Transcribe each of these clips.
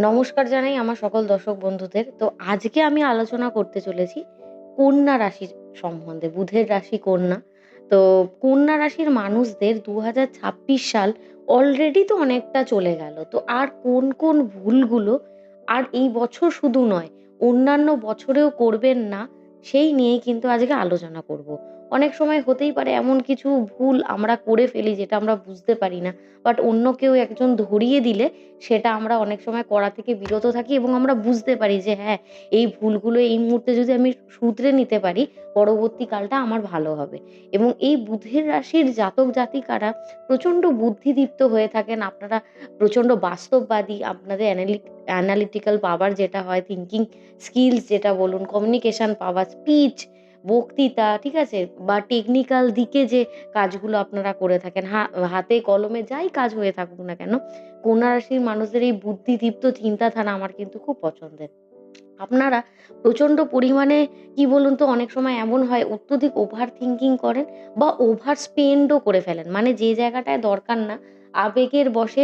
নমস্কার জানাই আমার সকল দর্শক বন্ধুদের। তো আজকে আমি আলোচনা করতে চলেছি কন্যা রাশির সম্বন্ধে। বুধের রাশি কন্যা। তো কন্যা রাশির মানুষদের ২০২৬ সাল অলরেডি তো অনেকটা চলে গেল। তো আর কোন ভুলগুলো আর এই বছর শুধু নয়, অন্যান্য বছরেও করবেন না, সেই নিয়েই কিন্তু আজকে আলোচনা করব। অনেক সময় হতেই পারে এমন কিছু ভুল আমরা করে ফেলি যেটা আমরা বুঝতে পারি না। বাট অন্য কেউ একজন ধরিয়ে দিলে সেটা আমরা অনেক সময় করা থেকে বিরত থাকি এবং আমরা বুঝতে পারি যে হ্যাঁ, এই ভুলগুলো এই মুহূর্তে যদি আমি শুধরে নিতে পারি, পরবর্তীকালটা আমার ভালো হবে। এবং এই বুধের রাশির জাতক জাতিকারা প্রচণ্ড বুদ্ধিদীপ্ত হয়ে থাকেন। আপনারা প্রচণ্ড বাস্তববাদী, আপনাদের অ্যানালিটিক্যাল পাওয়ার যেটা হয়, থিংকিং স্কিলস যেটা বলুন, কমিউনিকেশন পাওয়ার, স্পিচ, বক্তৃতা, ঠিক আছে? বা টেকনিক্যাল দিকে যে কাজগুলো আপনারা করে থাকেন, হাতে কলমে যাই কাজ হয়ে থাকুক না কেন, কন্যা রাশির মানুষদের এই বুদ্ধিদীপ্ত চিন্তাধারা আমার কিন্তু খুব পছন্দের। আপনারা প্রচণ্ড পরিমাণে কি বলুন তো, অনেক সময় এমন হয় অত্যধিক ওভার থিংকিং করেন বা ওভার স্পেন্ডও করে ফেলেন। মানে যে জায়গাটায় দরকার না, আবেগের বশে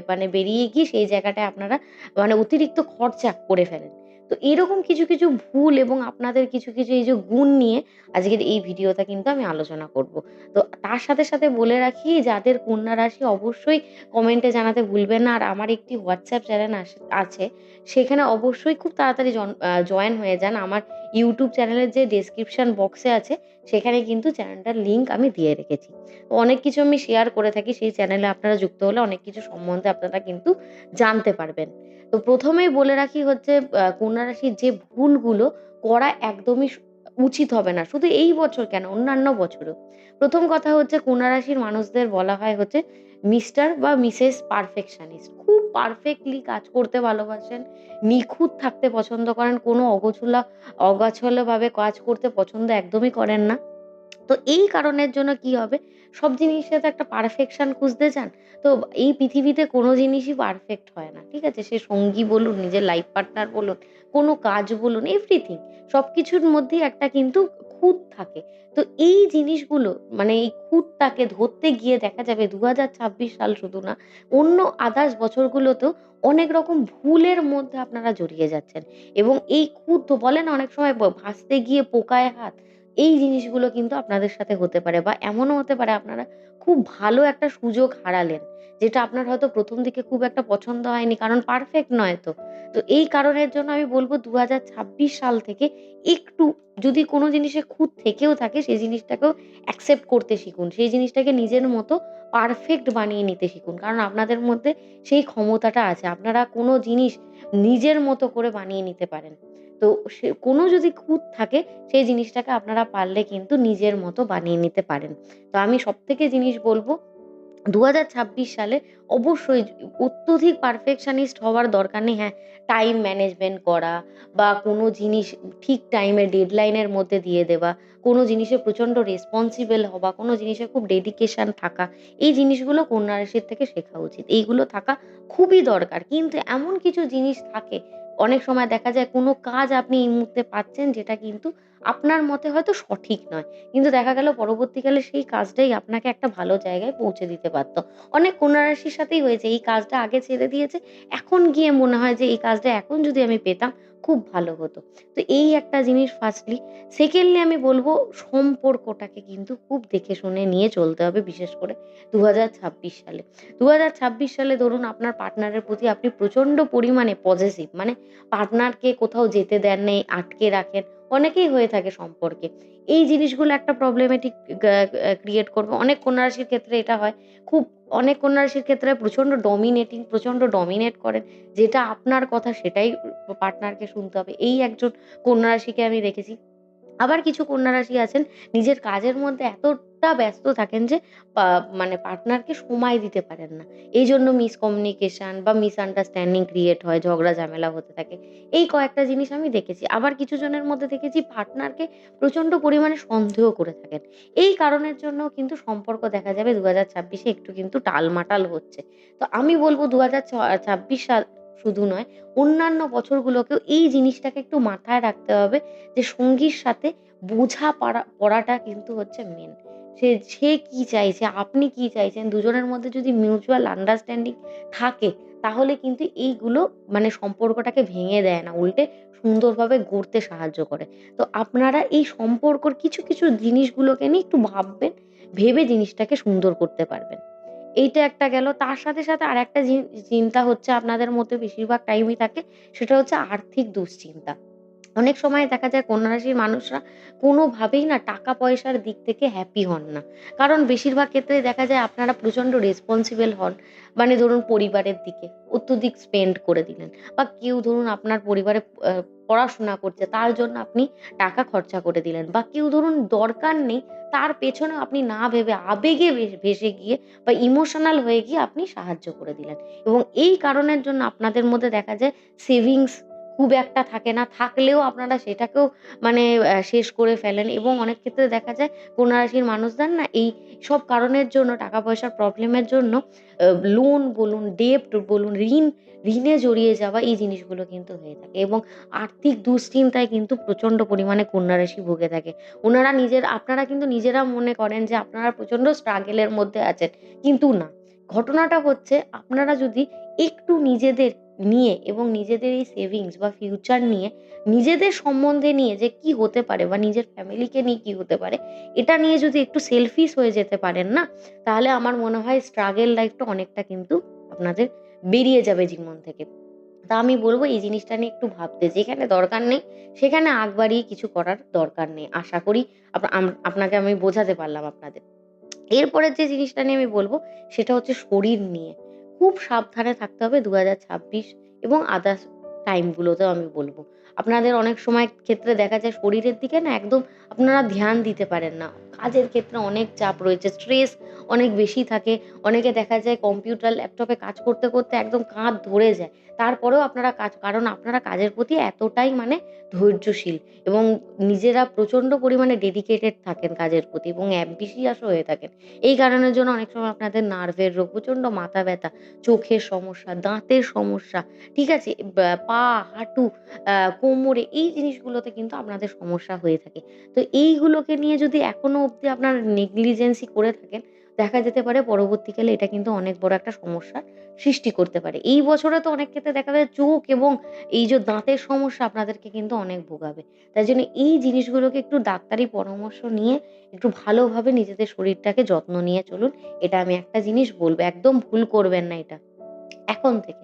মানে বেরিয়ে গিয়ে সেই জায়গাটায় আপনারা মানে অতিরিক্ত খরচা করে ফেলেন। তো এরকম কিছু ভুল এবং আপনাদের কিছু এই যে গুণ নিয়ে আজকের এই ভিডিওটা কিন্তু আমি আলোচনা করব। তো তার সাথে বলে রাখি, যাদের কন্যা রাশি অবশ্যই কমেন্টে জানাতে ভুলবেন না। আর আমার একটি WhatsApp চ্যানেল আছে। সেখানে অবশ্যই খুব তাড়াতাড়ি জয়েন হয়ে যান। আমার YouTube চ্যানেলের যে ডেসক্রিপশন বক্সে আছে, সেখানে কিন্তু চ্যানেলটার লিংক আমি দিয়ে রেখেছি। তো অনেক কিছু আমি শেয়ার করে থাকি সেই চ্যানেলে, আপনারা যুক্ত হলে অনেক কিছু সম্বন্ধে আপনারা কিন্তু জানতে পারবেন। তো ১ম এই বলে রাখি হচ্ছে, কন্যা রাশির যে ভুলগুলো করা একদমই উচিত হবে না। শুধু এই বছর কেন, অন্যান্য বছরেও। ১ম কথা হচ্ছে, কন্যা রাশির মানুষদের বলা হয় হচ্ছে মিস্টার বা মিসেস পারফেকশনিস্ট। খুব পারফেক্টলি কাজ করতে ভালোবাসেন, নিখুঁত থাকতে পছন্দ করেন, কোনো অগাছালোভাবে কাজ করতে পছন্দ একদমই করেন না। তো এই কারণের জন্য কি হবে, সব জিনিসে তো একটা পারফেকশন খুঁজতে চান। তো এই পৃথিবীতে কোনো জিনিসই পারফেক্ট হয় না। ঠিক আছে? সে সঙ্গী বলুন, নিজের লাইফ পার্টনার বলুন, কোনো কাজ বলুন, এভরিথিং। সবকিছুর মধ্যেই একটা কিন্তু খুঁত থাকে। তো এই জিনিসগুলো, মানে এই খুঁতটাকে ধরতে গিয়ে দেখা যাবে ২০২৬ সাল শুধু না, অন্য আদার্স বছরগুলোতেও অনেক রকম ভুলের মধ্যে আপনারা জড়িয়ে যাচ্ছেন। এবং এই খুঁত বলে না অনেক সময়, ভাসতে গিয়ে পোকায় হাত। এই জিনিসগুলো কিন্তু আপনাদের সাথে হতে পারে, বা এমনও হতে পারে আপনারা খুব ভালো একটা সুযোগ হারালেন। যেটা আপনার হয়তো ১ম দিকে খুব একটা পছন্দ হয়নি, কারণ পারফেক্ট নয় তো। তো এই কারণের জন্য আমি বলব, ২০২৬ সাল থেকে একটু, যদি কোনো জিনিসে খুঁত থেকেও থাকে, সেই জিনিসটাকেও অ্যাকসেপ্ট করতে শিখুন। সেই জিনিসটাকে নিজের মতো পারফেক্ট বানিয়ে নিতে শিখুন। কারণ আপনাদের মধ্যে সেই ক্ষমতাটা আছে। আপনারা কোনো জিনিস নিজের মতো করে বানিয়ে নিতে পারেন। তো কোনো যদি খুঁত থাকে, সেই জিনিসটাকে আপনারা পারলে কিন্তু নিজের মতো বানিয়ে নিতে পারেন। তো আমি সবথেকে জিনিস বলব, ২০২৬ সালে অবশ্যই অত্যধিক পারফেকশনিস্ট হওয়ার দরকার নেই। হ্যাঁ, টাইম ম্যানেজমেন্ট করা, বা কোনো জিনিস ঠিক টাইমে ডেডলাইনের মধ্যে দিয়ে দেওয়া, কোনো জিনিসে প্রচণ্ড রেসপন্সিবল হওয়া, কোনো জিনিসে খুব ডেডিকেশন থাকা, এই জিনিসগুলো কন্যা রাশির থেকে শেখা উচিত। এইগুলো থাকা খুবই দরকার। কিন্তু এমন কিছু জিনিস থাকে, অনেক সময় দেখা যায় কোনো কাজ আপনি এই মুহূর্তে পাচ্ছেন যেটা কিন্তু আপনার মতে হয়তো সঠিক নয়। কিন্তু দেখা গেল পরবর্তীকালে সেই কাজটাই আপনাকে একটা ভালো জায়গায় পৌঁছে দিতে পারত। অনেক কন্যা রাশির সাথেই হয়েছে, এই কাজটা আগে ছেড়ে দিয়েছে। এখন গিয়ে মনে হয় যে এই কাজটা এখন যদি আমি পেতাম খুব ভালো হতো। তো এই একটা জিনিস ফার্স্টলি। সেকেন্ডলি আমি বলব, সম্পর্কটাকে কিন্তু খুব দেখে শুনে নিয়ে চলতে হবে, বিশেষ করে ২০২৬ সালে। ২০২৬ সালে ধরুন আপনার পার্টনারের প্রতি আপনি প্রচন্ড পরিমাণে পজেসিভ, মানে পার্টনারকে কোথাও যেতে দেন নেই, আটকে রাখেন। অনেকেই হয়ে থাকে সম্পর্কে। এই জিনিসগুলো একটা প্রবলেমেটিক গা আ ক্রিয়েট করবে। অনেক কন্যা রাশির ক্ষেত্রে এটা হয়। খুব অনেক কন্যা রাশির ক্ষেত্রে প্রচন্ড ডমিনেটিং, প্রচন্ড ডমিনেট করেন। যেটা আপনার কথা সেটাই পার্টনারকে শুনতে হবে। এই একজন কন্যা রাশিকে আমি দেখেছি। আবার কিছু কন্যা রাশি আছেন, নিজের কাজের মধ্যে এতটা ব্যস্ত থাকেন যে পা মানে পার্টনারকে সময় দিতে পারেন না। এইজন্য মিসকমিউনিকেশন বা মিসআন্ডারস্ট্যান্ডিং ক্রিয়েট হয়, ঝগড়া ঝামেলা হতে থাকে। এই কয়েকটা জিনিস আমি দেখেছি। আবার কিছু জনের মধ্যে দেখেছি পার্টনারকে প্রচন্ড পরিমাণে সন্দেহ করে থাকেন। এই কারণের জন্যও কিন্তু সম্পর্ক দেখা যাবে ২০২৬ এ একটু কিন্তু টালমাটাল হচ্ছে। তো আমি বলব, ২০২৬ সাল শুধু নয়, অন্যান্য বছরগুলোকেও এই জিনিসটাকে একটু মাথায় রাখতে হবে যে সঙ্গীর সাথে পড়াটা কিন্তু হচ্ছে মেইন। সে কি চাইছে, আপনি কি চাইছেন, দুজনের মধ্যে যদি মিউচুয়াল আন্ডারস্ট্যান্ডিং থাকে, তাহলে কিন্তু এইগুলো মানে সম্পর্কটাকে ভেঙে দেয় না, উল্টে সুন্দরভাবে গড়তে সাহায্য করে। তো আপনারা এই সম্পর্কর কিছু, কিছু জিনিসগুলোকে নিয়ে একটু ভাববেন, ভেবে জিনিসটাকে সুন্দর করতে পারবেন। এইটা একটা গেল। তার সাথে, সাথে আরেকটা চিন্তা হচ্ছে আপনাদের মধ্যে বেশিরভাগ টাইমই থাকে, সেটা হচ্ছে আর্থিক দুশ্চিন্তা। অনেক সময় দেখা যায় কন্যা রাশির মানুষরা কোনোভাবেই না টাকা পয়সার দিক থেকে হ্যাপি হন না। কারণ বেশিরভাগ ক্ষেত্রেই দেখা যায় আপনারা প্রচণ্ড রেসপন্সিবল হন। মানে ধরুন পরিবারের দিকে অত্যধিক স্পেন্ড করে দিলেন, বা কেউ ধরুন আপনার পরিবারে পড়াশোনা করছে তার জন্য আপনি টাকা খরচা করে দিলেন, বা কেউ ধরুন দরকার নেই তার পেছনেও আপনি না ভেবে আবেগে ভেসে গিয়ে বা ইমোশনাল হয়ে গিয়ে আপনি সাহায্য করে দিলেন। এবং এই কারণের জন্য আপনাদের মধ্যে দেখা যায় সেভিংস খুব একটা থাকে না। থাকলেও আপনারা সেটাকেও মানে শেষ করে ফেলেন, এবং অনেক ক্ষেত্রে দেখা যায় কন্যা রাশির মানুষদের না এই সব কারণের জন্য, টাকা পয়সার প্রবলেমের জন্য আ লোন বলুন, ডেপ্ট বলুন, ঋণে জড়িয়ে যাওয়া এই জিনিসগুলো কিন্তু হয়ে থাকে, এবং আর্থিক দুশ্চিন্তায় কিন্তু প্রচন্ড পরিমাণে কন্যা রাশি ভুগে থাকে। আপনারা কিন্তু নিজেরা মনে করেন যে আপনারা প্রচন্ড স্ট্রাগল এর মধ্যে আছেন। কিন্তু না। ঘটনাটা হচ্ছে আপনারা যদি একটু নিজেদের নিয়ে এবং নিজেদের এই সেভিংস বা ফিউচার নিয়ে, নিজেদের সম্বন্ধে নিয়ে যে কি হতে পারে বা নিজের ফ্যামিলিকে নিয়ে কি হতে পারে, এটা নিয়ে যদি একটু সেলফিশ হয়ে যেতে পারেন না, তাহলে আমার মনে হয় স্ট্রাগল লাইফটা অনেকটা কিন্তু আপনাদের বেরিয়ে যাবে জীবন থেকে। তা আমি বলব এই জিনিসটা নিয়ে একটু ভাবতে। যেখানে দরকার নেই সেখানে আগ বাড়িয়ে কিছু করার দরকার নেই। আশা করি আপনাকে আমি বোঝাতে পারলাম আপনাদের। এরপরের যে জিনিসটা নিয়ে আমি বলব সেটা হচ্ছে শরীর নিয়ে। খুব সাবধানে থাকতে হবে ২০২৬ এবং আদার্স টাইম গুলোতেও আমি বলব। আপনাদের অনেক সময় ক্ষেত্রে দেখা যায় শরীরের দিকে না একদম আপনারা ধ্যান দিতে পারেন না। কাজের ক্ষেত্রে অনেক চাপ রয়েছে, স্ট্রেস অনেক বেশি থাকে। অনেকে দেখা যায় কম্পিউটার, ল্যাপটপে কাজ করতে, করতে একদম কাঁধ ধরে যায়। তারপরেও আপনারা কারণ আপনারা কাজের প্রতি এতটাই মানে ধৈর্যশীল, এবং নিজেরা প্রচন্ড পরিমাণে ডেডিকেটেড থাকেন কাজের প্রতি, এবং অ্যাম্বিশিয়াস ও হয়ে থাকেন। এই কারণের জন্য অনেক সময় আপনাদের নার্ভের রোগ, প্রচন্ড মাথা ব্যথা, চোখের সমস্যা, দাঁতের সমস্যা, ঠিক আছে? পা, হাঁটু, কোমরে এই জিনিসগুলোতে কিন্তু আপনাদের সমস্যা হয়ে থাকে। তো এইগুলোকে নিয়ে যদি এখনো অব্দি আপনারা নেগলিজেন্সি করে থাকেন, দেখা যেতে পারে পরবর্তীকালে এটা কিন্তু অনেক বড় একটা সমস্যার সৃষ্টি করতে পারে। এই বছরে তো অনেক ক্ষেত্রে দেখা যায় চোখ এবং এই যে দাঁতের সমস্যা আপনাদেরকে কিন্তু অনেক ভোগাবে। তাই জন্য এই জিনিসগুলোকে একটু ডাক্তারি পরামর্শ নিয়ে একটু ভালোভাবে নিজেদের শরীরটাকে যত্ন নিয়ে চলুন। এটা আমি একটা জিনিস বলব। একদম ভুল করবেন না এটা। এখন থেকে।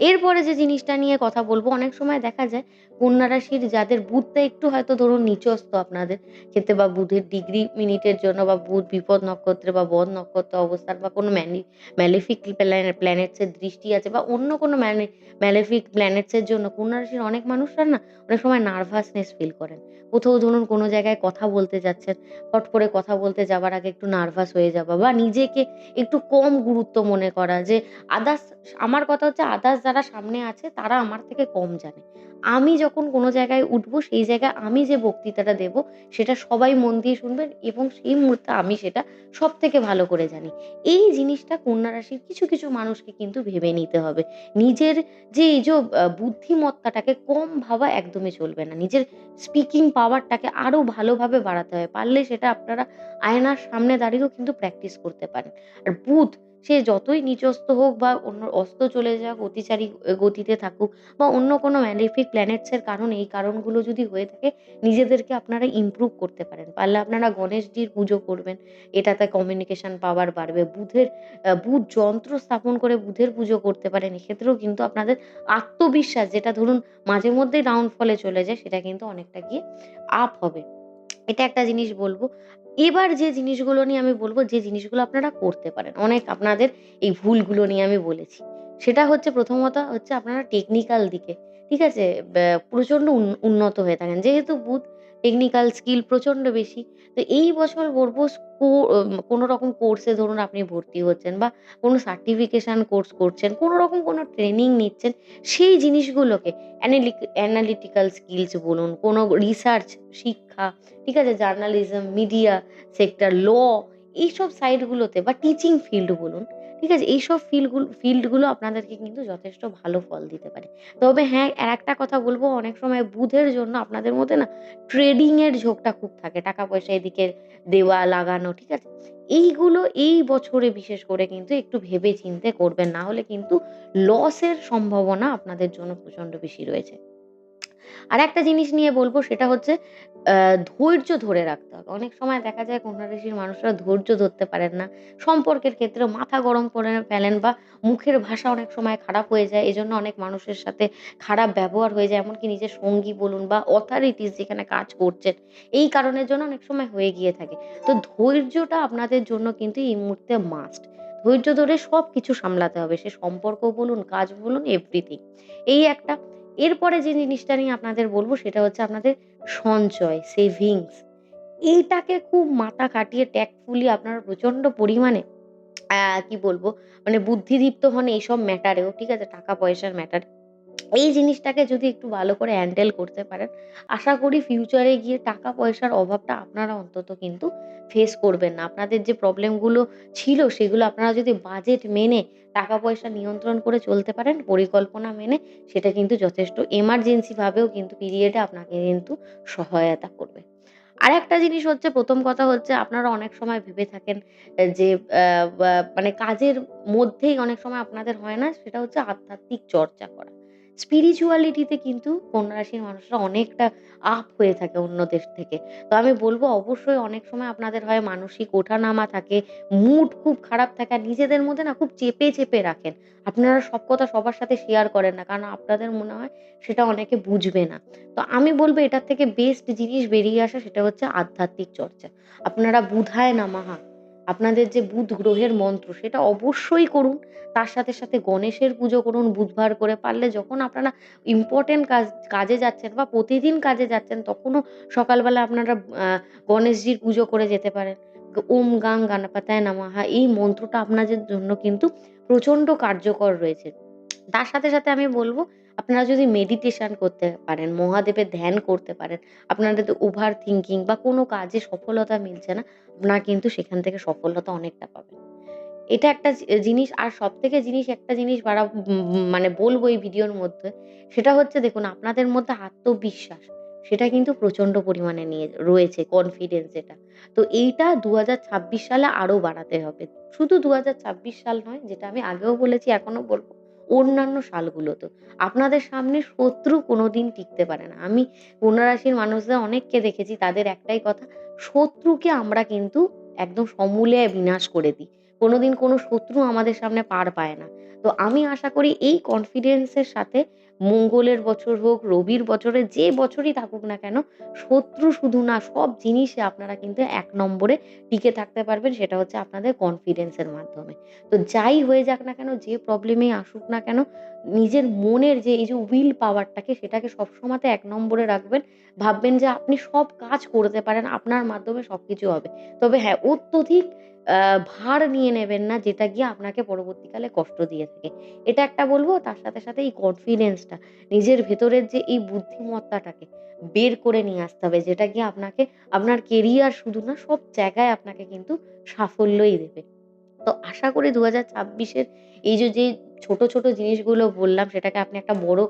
এরপরে যে জিনিসটা নিয়ে কথা বলব, অনেক সময় দেখা যায় কন্যা রাশির যাদের বুধটা একটু হয়তো ধরুন নিচস্ত আপনাদের ক্ষেত্রে, বা বুধের ডিগ্রি মিনিটের জন্য, বা বুধ বিপদ নক্ষত্রে বা বদ নক্ষত্রে অবস্থান, বা কোনো ম্যালেফিক প্ল্যানেটস এর দৃষ্টি আছে, বা অন্য কোনো ম্যালেফিক প্ল্যানেটস এর জন্য কন্যা রাশির অনেক মানুষরা না অনেক সময় নার্ভাসনেস ফিল করেন। কোথাও ধরুন কোনো জায়গায় কথা বলতে যাচ্ছেন, ফট করে কথা বলতে যাবার আগে একটু নার্ভাস হয়ে যাওয়া, বা নিজেকে একটু কম গুরুত্ব মনে করা, যে আদার্স আমার কথা হচ্ছে আদার্স যারা সামনে আছে তারা আমার থেকে কম জানে। আমি যখন কোনো জায়গায় উঠবো সেই জায়গায় আমি যে বক্তৃতাটা দেব সেটা সবাই মন দিয়ে শুনবেন, এবং সেই মুহূর্তে আমি সেটা সবথেকে ভালো করে জানি। এই জিনিসটা কন্যা রাশির কিছু, কিছু মানুষকে কিন্তু ভেবে নিতে হবে। নিজের যে এই যে বুদ্ধিমত্তাটাকে কম ভাবা একদমই চলবে না। নিজের স্পিকিং পাওয়ারটাকে আরো ভালোভাবে বাড়াতে হবে। পারলে সেটা আপনারা আয়নার সামনে দাঁড়িয়েও কিন্তু প্র্যাকটিস করতে পারেন। আর বুধ সে যতই নিচস্ত হোক বা অন্য অস্ত চলে যাক, অতিচারী গতিতে থাকুক, বা অন্য কোনো ম্যালেফিক প্ল্যানেটস এর কারণে, এই কারণগুলো যদি হয়ে থাকে, নিজেদেরকে আপনারা ইমপ্রুভ করতে পারেন। পারলে আপনারা গণেশজির পুজো করবেন। এটাতে কমিউনিকেশন পাওয়ার বাড়বে। বুধ যন্ত্র স্থাপন করে বুধের পুজো করতে পারেন। এক্ষেত্রেও কিন্তু আপনাদের আত্মবিশ্বাস, যেটা ধরুন মাঝে মধ্যেই ডাউনফল এ চলে যায়, সেটা কিন্তু অনেকটা গিয়ে আপ হবে। এটা একটা জিনিস বলব। এবার যে জিনিসগুলো নিয়ে আমি বলব, যে জিনিসগুলো আপনারা করতে পারেন। অনেক আপনাদের এই ভুলগুলো নিয়ে আমি বলেছি। সেটা হচ্ছে প্রথমত হচ্ছে আপনারা টেকনিক্যাল দিকে, ঠিক আছে? প্রচন্ড উন্নত হয়ে থাকেন। যেহেতু বুধ টেকনিক্যাল স্কিল প্রচন্ড বেশি। তো এই বছর বলব কোনো রকম কোর্সে ধরুন আপনি ভর্তি হচ্ছেন, বা কোনো সার্টিফিকেশন কোর্স করছেন, কোনো রকম কোনো ট্রেনিং নিচ্ছেন। সেই জিনিসগুলোকে অ্যানালিটিক্যাল স্কিলস বলুন, কোনো রিসার্চ, শিক্ষা, ঠিক আছে? জার্নালিজম, মিডিয়া সেক্টর, এইসব সাইড গুলোতে, বা টিচিং ফিল্ড বলুন, ঠিক আছে? এইসব ফিল্ডগুলো আপনাদেরকে কিন্তু যথেষ্ট ভালো ফল দিতে পারে। তবে হ্যাঁ, আরেকটা কথা বলব, অনেক সময় বুধের জন্য আপনাদের মধ্যে না ট্রেডিং এর ঝোঁকটা খুব থাকে। টাকা-পয়সা এদিকে দেওয়া, লাগানো, ঠিক আছে? এইগুলো এই বছরে বিশেষ করে কিন্তু একটু ভেবে চিন্তে করবেন। না হলে কিন্তু লসের সম্ভাবনা আপনাদের জন্য প্রচন্ড বেশি রয়েছে। আরেকটা জিনিস নিয়ে বলব, সেটা হচ্ছে আ ধৈর্য ধরে রাখতে হবে। অনেক সময় দেখা যায় কন্যা রাশির মানুষরা ধৈর্য ধরতে পারেন না। সম্পর্কের ক্ষেত্রে মাথা গরম করে ফেলেন বা মুখের ভাষা অনেক সময় খারাপ হয়ে যায়। এজন্য অনেক মানুষের সাথে খারাপ ব্যবহার হয়ে যায়। এমনকি নিজের সঙ্গী বলুন বা অথরিটিস যেখানে কাজ করছেন, এই কারণের জন্য অনেক সময় হয়ে গিয়ে থাকে। তো ধৈর্যটা আপনাদের জন্য কিন্তু এই মুহূর্তে মাস্ট। ধৈর্য ধরে সবকিছু সামলাতে হবে। সে সম্পর্ক বলুন, কাজ বলুন, এভরিথিং। এই একটা। এরপরে যে জিনিসটা নিয়ে আপনাদের বলব, সেটা হচ্ছে আপনাদের সঞ্চয়, সেভিংস। এইটাকে খুব মাথা খাটিয়ে ট্যাক্টফুলি আপনারা প্রচন্ড পরিমাণে কি বলবো, মানে বুদ্ধিদীপ্ত হন এইসব ম্যাটারেও, ঠিক আছে? টাকা-পয়সার ম্যাটারে। এই জিনিসটাকে যদি একটু ভালো করে হ্যান্ডেল করতে পারেন, আশা করি ফিউচারে গিয়ে টাকা-পয়সার অভাবটা আপনারা অন্তত কিন্তু ফেস করবেন না। আপনাদের যে প্রবলেমগুলো ছিল সেগুলো আপনারা যদি বাজেট মেনে টাকা-পয়সা নিয়ন্ত্রণ করে চলতে পারেন, পরিকল্পনা মেনে, সেটা কিন্তু যথেষ্ট এমার্জেন্সি ভাবেও কিন্তু পিরিয়ডে আপনাকে কিন্তু সহায়তা করবে। আরেকটা জিনিস হচ্ছে, ১ম কথা হচ্ছে, আপনারা অনেক সময় ভেবে থাকেন যে আ বা মানে কাজের মধ্যেই অনেক সময় আপনাদের হয় না, সেটা হচ্ছে আধ্যাত্মিক চর্চা করা। স্পিরিচুয়ালিটি তে কিন্তু কন্যা রাশির মানুষরা অনেকটা আপ হয়ে থাকে অন্যদের থেকে। তো আমি বলব, অবশ্যই অনেক সময় আপনাদের হয় মানসিক ওঠানামা থাকে, মুড খুব খারাপ থাকে আর নিজেদের মধ্যে না খুব চেপে, চেপে রাখেন। আপনারা সব কথা সবার সাথে শেয়ার করেন না। কারণ আপনাদের মনে হয় সেটা অনেকে বুঝবে না। তো আমি বলব, এটার থেকে বেস্ট জিনিস বেরিয়ে আসা, সেটা হচ্ছে আধ্যাত্মিক চর্চা। আপনারা বুধায় নমঃ, আপনাদের যে বুধ গ্রহের মন্ত্র, সেটা অবশ্যই করুন। তার সাথে, সাথে গণেশের পুজো করুন বুধবার করে। পারলে যখন আপনারা ইম্পোর্টেন্ট কাজে যাচ্ছেন বা প্রতিদিন কাজে যাচ্ছেন, তখনও সকালবেলা আপনারা আ গণেশজির পুজো করে যেতে পারেন। ওম গাং গণপতায় নমঃ, এই মন্ত্রটা আপনাদের জন্য কিন্তু প্রচন্ড কার্যকর রয়েছে। তার সাথে, সাথে আমি বলব, আপনারা যদি মেডিটেশন করতে পারেন, মহাদেবের ধ্যান করতে পারেন, আপনাদের ওভার থিংকিং বা কোনো কাজে সফলতা মিলছে না, আপনারা কিন্তু সেখান থেকে সফলতা অনেকটা পাবেন। এটা একটা জিনিস। আর সবথেকে একটা জিনিস মানে বলব এই ভিডিওর মধ্যে, সেটা হচ্ছে, দেখুন, আপনাদের মধ্যে আত্মবিশ্বাস, সেটা কিন্তু প্রচন্ড পরিমাণে নিয়ে রয়েছে, কনফিডেন্স যেটা। তো এইটা ২০২৬ সালে আরো বাড়াতে হবে। শুধু ২০২৬ সাল নয়, যেটা আমি আগেও বলেছি, এখনো বলব, অন্যান্য সালগুলোতেও। আপনাদের সামনে শত্রু কোনোদিন টিকতে পারে না। আমি কন্যা রাশির মানুষদের অনেককে দেখেছি, তাদের একটাই কথা, শত্রুকে আমরা কিন্তু একদম সমূলে বিনাশ করে দিই। কোনোদিন কোনো শত্রু আমাদের সামনে পার পায় না। তো আমি আশা করি এই কনফিডেন্স এর সাথে, মঙ্গলের বছর হোক, রবির বছরে, যে বছরই থাকুক না কেন, শত্রু শুধু না, সব জিনিসে আপনারা কিন্তু ১ নম্বরে টিকে থাকতে পারবেন। সেটা হচ্ছে আপনাদের কনফিডেন্স এর মাধ্যমে। তো যাই হয়ে যাক না কেন, যে প্রবলেমেই আসুক না কেন, নিজের মনের যে এই যে উইল পাওয়ারটাকে, সেটাকে সবসময়তে ১ নম্বরে রাখবেন। ভাববেন যে আপনি সব কাজ করতে পারেন, আপনার মাধ্যমে সবকিছু হবে। তবে হ্যাঁ, অত্যধিক আ ভার নিয়ে নেবেন না, যেটা গিয়ে আপনাকে পরবর্তীকালে কষ্ট দিয়ে থাকে। এটা একটা বলব। তার সাথে, সাথে এই কনফিডেন্সটা, নিজের ভেতরের যে এই বুদ্ধিমত্তাটাকে বের করে নিয়ে আসতে হবে, যেটা গিয়ে আপনাকে আপনার কেরিয়ার শুধু না, সব জায়গায় আপনাকে কিন্তু সাফল্যই দেবে। তো আশা করি ২০২৬ এর যে ছোট, ছোট জিনিসগুলো বললাম, সেটাকে আপনি একটা বড়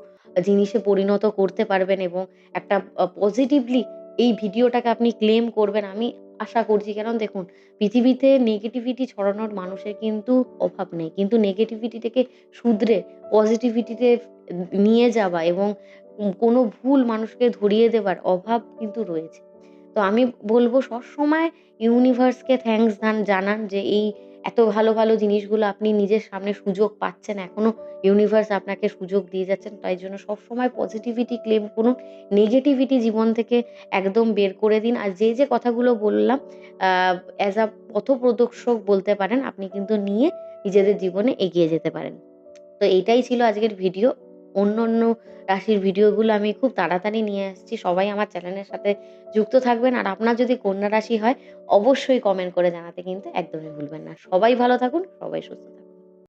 জিনিসে পরিণত করতে পারবেন এবং একটা পজিটিভলি এই ভিডিওটাকে আপনি ক্লেম করবেন, আমি আশা করছি। কারণ দেখুন, পৃথিবীতে নেগেটিভিটি ছড়ানোর মানুষের কিন্তু অভাব নেই। কিন্তু নেগেটিভিটিটাকে শুধরে পজিটিভিটিতে নিয়ে যাওয়া এবং কোনো ভুল মানুষকে ধরিয়ে দেবার অভাব কিন্তু রয়েছে। তো আমি বলব, সবসময় ইউনিভার্সকে থ্যাংকস জানান যে এই এত ভালো, ভালো জিনিসগুলো আপনি নিজের সামনে সুযোগ পাচ্ছেন। এখনো ইউনিভার্স আপনাকে সুযোগ দিয়ে যাচ্ছেন। তাই জন্য সবসময় পজিটিভিটি ক্লেম করুন। নেগেটিভিটি জীবন থেকে একদম বের করে দিন। আর যে কথাগুলো বললাম, আ অ্যাজ আ পথপ্রদর্শক বলতে পারেন, আপনি কিন্তু নিয়ে নিজেদের জীবনে এগিয়ে যেতে পারেন। তো এইটাই ছিল আজকের ভিডিও। অন্য রাশির ভিডিওগুলো আমি খুব তাড়াতাড়ি নিয়ে আসছি। সবাই আমার চ্যানেলের সাথে যুক্ত থাকবেন। আর আপনার যদি কন্যা রাশি হয়, অবশ্যই কমেন্ট করে জানাতে কিন্তু একদমই ভুলবেন না। সবাই ভালো থাকুন, সবাই সুস্থ থাকুন।